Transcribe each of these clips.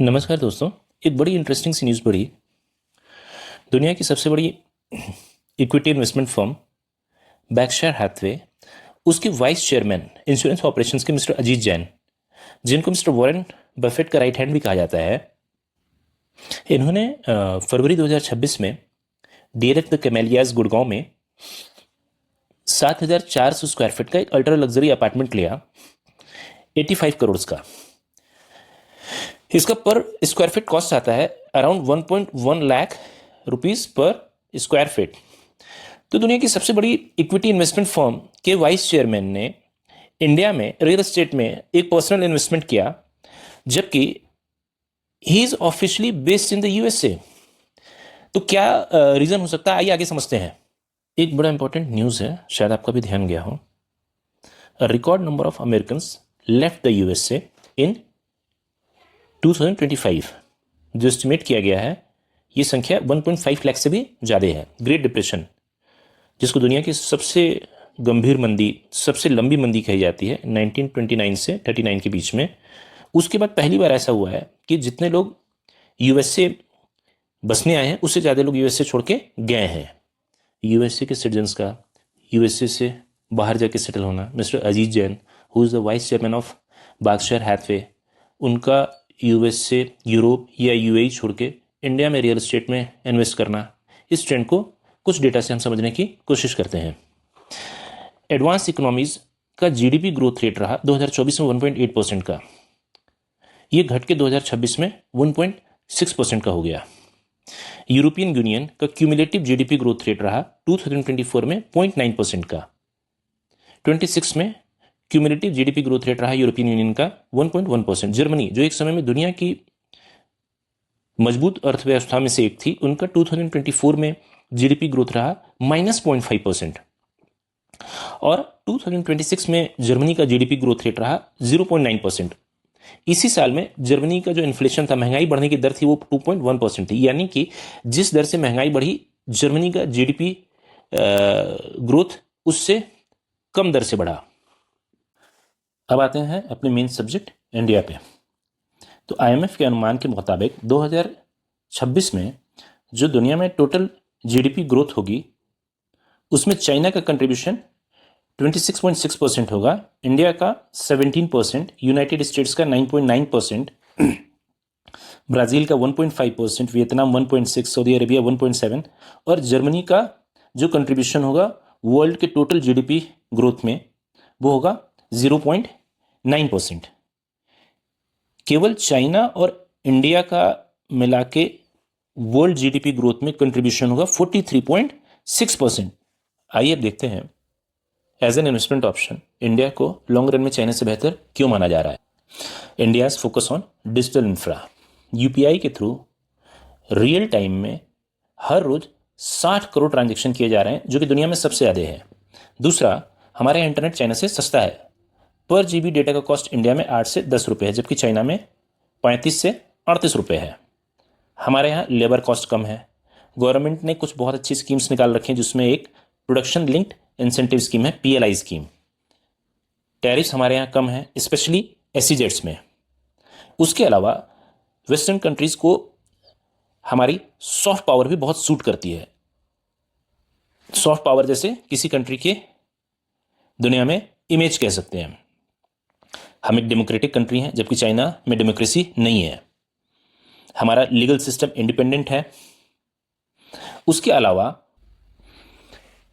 नमस्कार दोस्तों। एक बड़ी इंटरेस्टिंग सी न्यूज़ पढ़ी। दुनिया की सबसे बड़ी इक्विटी इन्वेस्टमेंट फर्म बैक्शायर हैथवे, उसके वाइस चेयरमैन इंश्योरेंस ऑपरेशंस के मिस्टर अजीत जैन, जिनको मिस्टर वॉरेन बफेट का राइट हैंड भी कहा जाता है, इन्होंने फरवरी 2026 में डीएलएफ द कैमेलियाज गुड़गांव में 7,400 स्क्वायर फीट का एक अल्ट्रा लग्जरी अपार्टमेंट लिया 85 करोड़ का। इसका पर स्क्वायर फीट कॉस्ट आता है अराउंड 1.1 लाख रुपीस पर स्क्वायर फीट। तो दुनिया की सबसे बड़ी इक्विटी इन्वेस्टमेंट फर्म के वाइस चेयरमैन ने इंडिया में रियल एस्टेट में एक पर्सनल इन्वेस्टमेंट किया, जबकि he is officially based in the USA. तो क्या रीजन हो सकता है, आइए आगे समझते हैं। एक बड़ा इंपॉर्टेंट न्यूज़ है, शायद आपका भी ध्यान गया हो। A record number of Americans left the USA in 2025। जो एस्टिमेट किया गया है, ये संख्या 1.5 लाख से भी ज़्यादा है। ग्रेट डिप्रेशन, जिसको दुनिया की सबसे गंभीर मंदी, सबसे लंबी मंदी कही जाती है, 1929 से 39 के बीच में, उसके बाद पहली बार ऐसा हुआ है कि जितने लोग यूएसए बसने आए हैं, उससे ज़्यादा लोग यूएसए छोड़ के गए हैं। यूएसए के सिटीजन्स का यूएसए से बाहर जाके सेटल होना। Mister Ajit Jain, who is the vice chairman of Berkshire Hathaway, उनका यूएसए, यूरोप या यूएई छोड़ के इंडिया में रियल एस्टेट में इन्वेस्ट करना, इस ट्रेंड को कुछ डेटा से हम समझने की कोशिश करते हैं। एडवांस इकोनॉमीज का जीडीपी ग्रोथ रेट रहा 2024 में 1.8% का, ये घट के 2026 में 1.6% का हो गया। यूरोपियन यूनियन का क्यूमुलेटिव जीडीपी ग्रोथ रेट रहा 2024 में 0.9% का। 26 में क्यूमुलेटिव जीडीपी ग्रोथ रेट रहा यूरोपियन यूनियन का 1.1%। जर्मनी, जो एक समय में दुनिया की मजबूत अर्थव्यवस्था में से एक थी, उनका 2024 में जीडीपी ग्रोथ रहा -0.5%। और 2026 में जर्मनी का जीडीपी ग्रोथ रेट रहा 0.9%। इसी साल में जर्मनी का जो इन्फ्लेशन था, महंगाई बढ़ने की दर थी, वो 2.1% थी। यानी कि जिस दर से महंगाई बढ़ी, जर्मनी का जीडीपी ग्रोथ उससे कम दर से बढ़ा। अब आते हैं अपने मेन सब्जेक्ट इंडिया पे। तो आईएमएफ के अनुमान के मुताबिक 2026 में जो दुनिया में टोटल जीडीपी ग्रोथ होगी, उसमें चाइना का कंट्रीब्यूशन 26.6% होगा, इंडिया का 17%, यूनाइटेड स्टेट्स का 9.9%, ब्राज़ील का 1.5%, वियतनाम 1.6%, सऊदी अरेबिया 1.7%, और जर्मनी का जो कंट्रीब्यूशन होगा वर्ल्ड के टोटल जीडीपी ग्रोथ में, वो होगा 0.9%। केवल चाइना और इंडिया का मिला के वर्ल्ड जीडीपी ग्रोथ में कंट्रीब्यूशन होगा 43.6%। आइए अब देखते हैं as an investment option India को लॉन्ग रन में चाइना से बेहतर क्यों माना जा रहा है। India's focus on digital infra, UPI के थ्रू रियल टाइम में हर रोज 60 करोड़ ट्रांजेक्शन किए जा रहे हैं, जो कि दुनिया में सबसे ज़्यादा है। दूसरा, हमारे यहाँ इंटरनेट चाइना से सस्ता है। पर जीबी डेटा का कॉस्ट इंडिया में 8 से 10 रुपये है, जबकि चाइना में 35 से 38 रुपये है। हमारे यहाँ लेबर कॉस्ट कम है। गवर्नमेंट ने कुछ बहुत अच्छी स्कीम्स निकाल रखी हैं, जिसमें एक प्रोडक्शन लिंक्ड इंसेंटिव स्कीम है, पीएलआई स्कीम। टैरिफ्स हमारे यहाँ कम है, स्पेशली एसईजेड्स में। उसके अलावा वेस्टर्न कंट्रीज को हमारी सॉफ्ट पावर भी बहुत सूट करती है। सॉफ्ट पावर जैसे किसी कंट्री के दुनिया में इमेज कह सकते हैं। हम एक डेमोक्रेटिक कंट्री हैं, जबकि चाइना में डेमोक्रेसी नहीं है। हमारा लीगल सिस्टम इंडिपेंडेंट है। उसके अलावा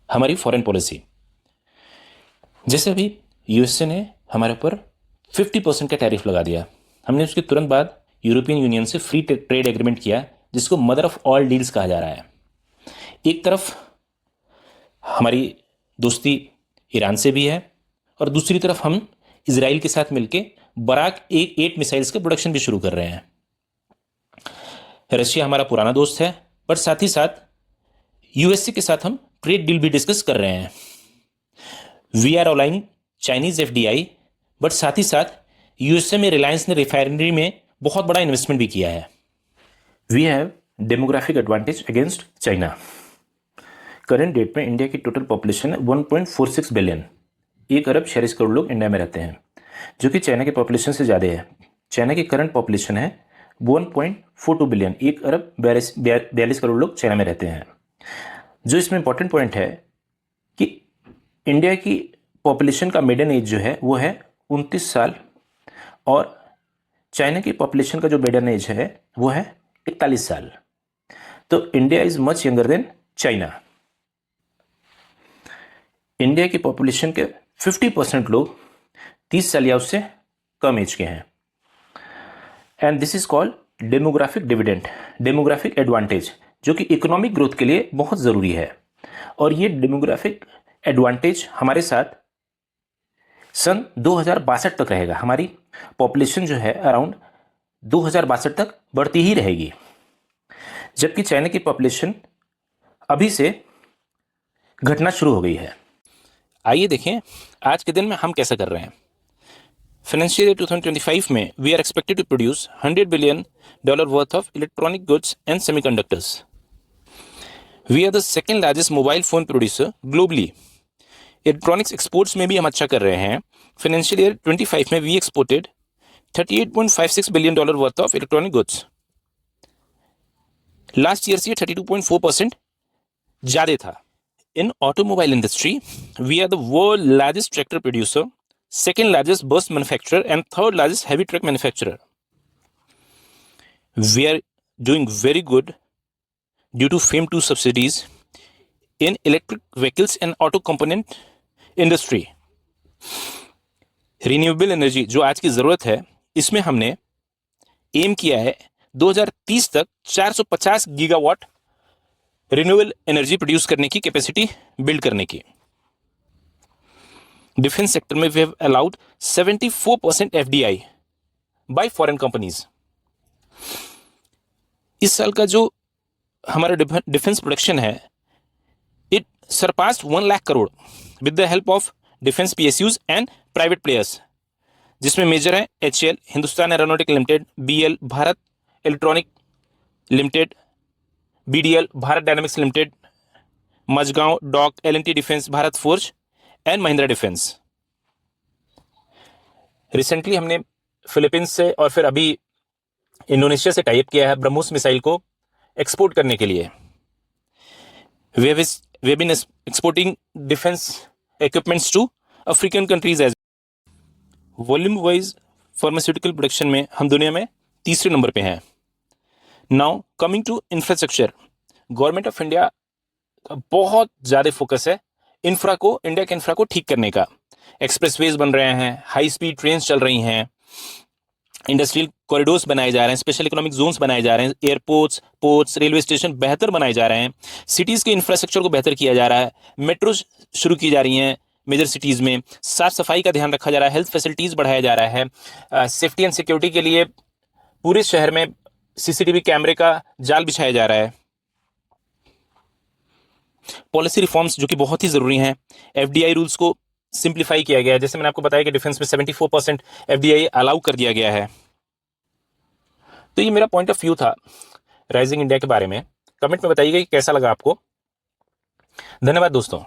हमारी फॉरेन पॉलिसी, जैसे अभी यूएसए ने हमारे ऊपर 50% का टैरिफ लगा दिया, हमने उसके तुरंत बाद यूरोपियन यूनियन से फ्री ट्रेड एग्रीमेंट किया, जिसको मदर ऑफ ऑल डील्स कहा जा रहा है। एक तरफ हमारी दोस्ती ईरान से भी है, और दूसरी तरफ हम इजराइल के साथ मिलकर बराक 8 मिसाइल्स का प्रोडक्शन भी शुरू कर रहे हैं। रशिया हमारा पुराना दोस्त है, पर साथ ही साथ यूएसए के साथ हम ट्रेड डील भी डिस्कस कर रहे हैं। We are allying Chinese FDI, but साथ ही साथ यूएसए में रिलायंस ने रिफाइनरी में बहुत बड़ा इन्वेस्टमेंट भी किया है। We have demographic advantage against China. Current date में इंडिया की टोटल पॉपुलेशन है 1.46 बिलियन। 1 अरब 46 करोड़ लोग इंडिया में रहते हैं, जो कि चाइना की पॉपुलेशन से ज़्यादा है। चाइना की करंट पॉपुलेशन है 1.42 बिलियन, 1 अरब 42 करोड़ लोग चाइना में रहते हैं। जो इसमें इंपॉर्टेंट पॉइंट है कि इंडिया की पॉपुलेशन का मिडियन एज जो है वो है 29 साल, और चाइना की पॉपुलेशन का जो मिडियन एज है वो है 41 साल। तो India is much younger than China. India की पॉपुलेशन के 50% लोग 30 साल या उससे कम एज के हैं। And this is called demographic dividend, demographic advantage, जो कि इकोनॉमिक ग्रोथ के लिए बहुत ज़रूरी है। और ये डेमोग्राफिक एडवांटेज हमारे साथ सन 2062 तक रहेगा। हमारी पॉपुलेशन जो है अराउंड 2062 तक बढ़ती ही रहेगी, जबकि चाइना की पॉपुलेशन अभी से घटना शुरू हो गई है। आइए देखें आज के दिन में हम कैसे कर रहे हैं। फाइनेंशियल ईयर 2025 में we are expected to produce $100 billion worth of electronic goods and semiconductors. We are the second largest mobile phone producer globally. Electronics exports में भी हम अच्छा कर रहे हैं। फाइनेंशियल ईयर 25 में we exported $38.56 billion worth of electronic goods. Last year से 32.4% ज़्यादा था। In automobile industry we are the world largest tractor producer, second largest bus manufacturer and third largest heavy truck manufacturer. We are doing very good due to FAME 2 subsidies in electric vehicles and auto component industry. Renewable energy जो आज की ज़रूरत है, इसमें हमने M किया है 2030 तक 450 गीगावाट रिन्यूएबल एनर्जी प्रोड्यूस करने की कैपेसिटी बिल्ड करने की। डिफेंस सेक्टर में we have allowed 74% FDI by foreign companies. इस साल का जो हमारा डिफेंस प्रोडक्शन है it surpassed 1 lakh crore with the help of defence PSUs and private players, जिसमें मेजर है HAL, Hindustan aeronautic limited, BL, Bharat electronic limited, BDL, Bharat dynamics limited, Mazagon dock, L and T defence, Bharat forge and Mahindra defence. Recently हमने Philippines से और फिर अभी Indonesia से type किया है ब्रह्मोस मिसाइल को एक्सपोर्ट करने के लिए। We have been exporting defence equipments to African countries as. Volume wise pharmaceutical production में हम दुनिया में तीसरे नंबर पे हैं। Now coming to infrastructure, government of India का बहुत ज़्यादा फोकस है इंफ्रा को, इंडिया के इंफ्रा को ठीक करने का। एक्सप्रेसवेज बन रहे हैं, हाई स्पीड ट्रेन चल रही हैं, इंडस्ट्रियल कॉरिडोर्स बनाए जा रहे हैं, स्पेशल इकोनॉमिक जोन्स बनाए जा रहे हैं, एयरपोर्ट्स, पोर्ट्स, रेलवे स्टेशन बेहतर बनाए जा रहे हैं, सिटीज़ के इंफ्रास्ट्रक्चर को बेहतर किया जा रहा है, मेट्रो शुरू की जा रही हैं मेजर सिटीज़ में, साफ सफाई का ध्यान रखा जा रहा है, हेल्थ फैसिलिटीज़ बढ़ाया जा रहा है, सेफ्टी एंड सिक्योरिटी के लिए पूरे शहर में सीसीटीवी कैमरे का जाल बिछाया जा रहा है। पॉलिसी रिफॉर्म्स जो कि बहुत ही ज़रूरी हैं, एफडीआई रूल्स को सिंप्लीफाई किया गया है। जैसे मैंने आपको बताया कि डिफेंस में 74% एफडीआई अलाउ कर दिया गया है। तो ये मेरा पॉइंट ऑफ व्यू था राइजिंग इंडिया के बारे में। कमेंट में बताइएगा कि कैसा लगा आपको। धन्यवाद दोस्तों।